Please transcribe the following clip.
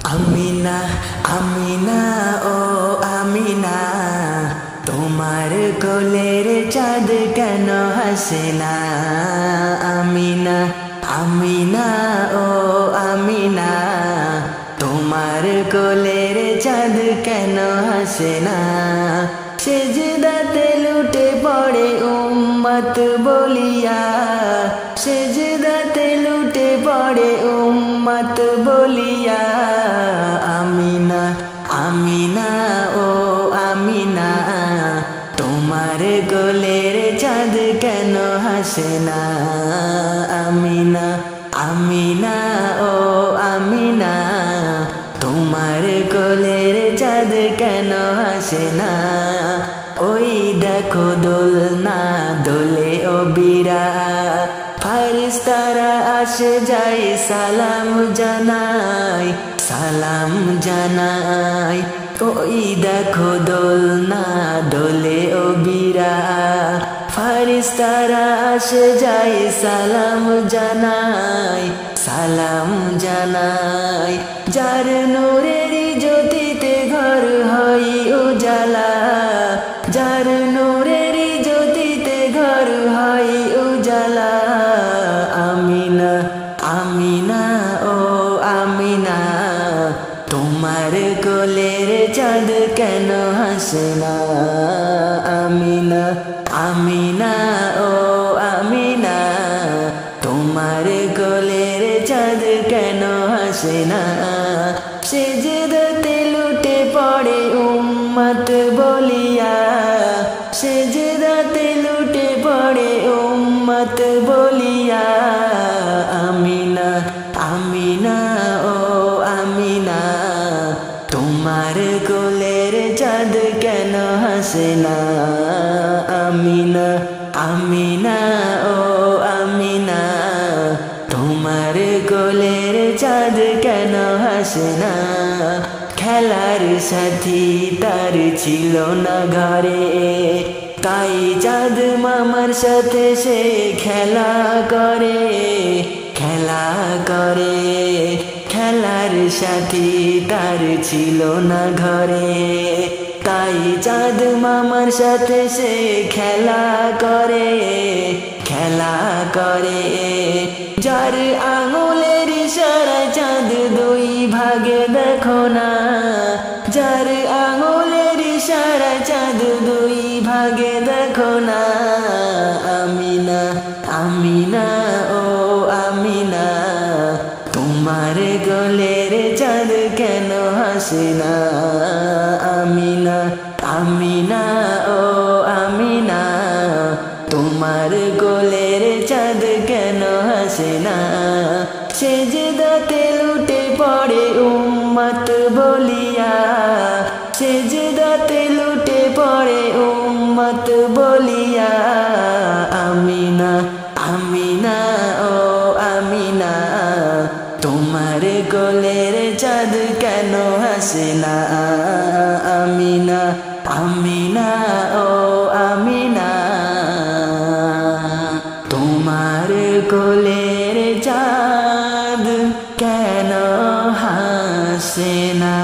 আমিনা আমিনা ও আমিনা, তোমার কোলের চাঁদ কেন হাসে না? আমিনা আমিনা ও আমিনা, তোমার কোলের চাঁদ কেন হাসে না? সেজদাতে লুটে পড়ে উম্মত বলিয়া, সেজদাতে লুটে পড়ে উম্মত বলিয়া। আমিনা আমিনা ও আমিনা, তোমার কোলের চাঁদ কেন হাসে না? আমিনা আমিনা ও আমিনা, তোমার কোলের চাঁদ কেন হাসে না? ওই দেখো দোলনা দোলে ও বীরা, ফারিস্তারা আসে যায় সালাম জানাই, সালাম জানাই। ওই দেখো দোলনা দোলে ও বীরা, ফারিস্তারা আসে যায় সালাম জানাই, সালাম জানাই। যার নূরের জ্যোতিতে ঘর হয় উজালা, যার নূরের জ্যোতিতে ঘর হয় উজালা। আমিনা আমিনা ও আমিনা, তোমার কোলের চাঁদ কেন হাসে না? আমিনা আমিনা ও আমিনা, তোমার কোলের চাঁদ কেন হাসে না? সেজদাতে লুটে পড়ে উম্মত বলিয়া, সেজদাতে লুটে পড়ে উম্মত বলিয়া। আমিনা আমিনা ও আমিনা, তোমার কোলের চাঁদ কেন হাসে না? আমিনা আমিনা ও আমিনা, তোমার কোলের চাঁদ কেন হাসে না? খেলার সাথী তার ছিল না ঘরে, তাই চাঁদ মামার সাথে সে খেলা করে, খেলা করে। খেলার সাথী তার ছিল না ঘরে, তাই চাঁদ মামার সাথে সে খেলা করে, খেলা করে। যার আঙুলের ইশারায় চাঁদ দুই ভাগে দেখো না, যার আঙুলের ইশারায় চাঁদ দুই ভাগে দেখো না। আমিনা আমিনা ও আমিনা, তোমার কোলের চাঁদ কেন হাসে না? আমিনা আমিনা ও আমিনা, তোমার কোলের চাঁদ কেন হাসে না? সেজদাতে লুটে পড়ে উম্মত বলিয়া, সেজদাতে লুটে পড়ে উম্মত বলিয়া। আমিনা আমিনা ও আমিনা, তোমার কোলের চাঁদ কেন হাসে না? আমিনা আমিনা ও আমিনা, তোমার কোলের চাঁদ কেন হাসে না?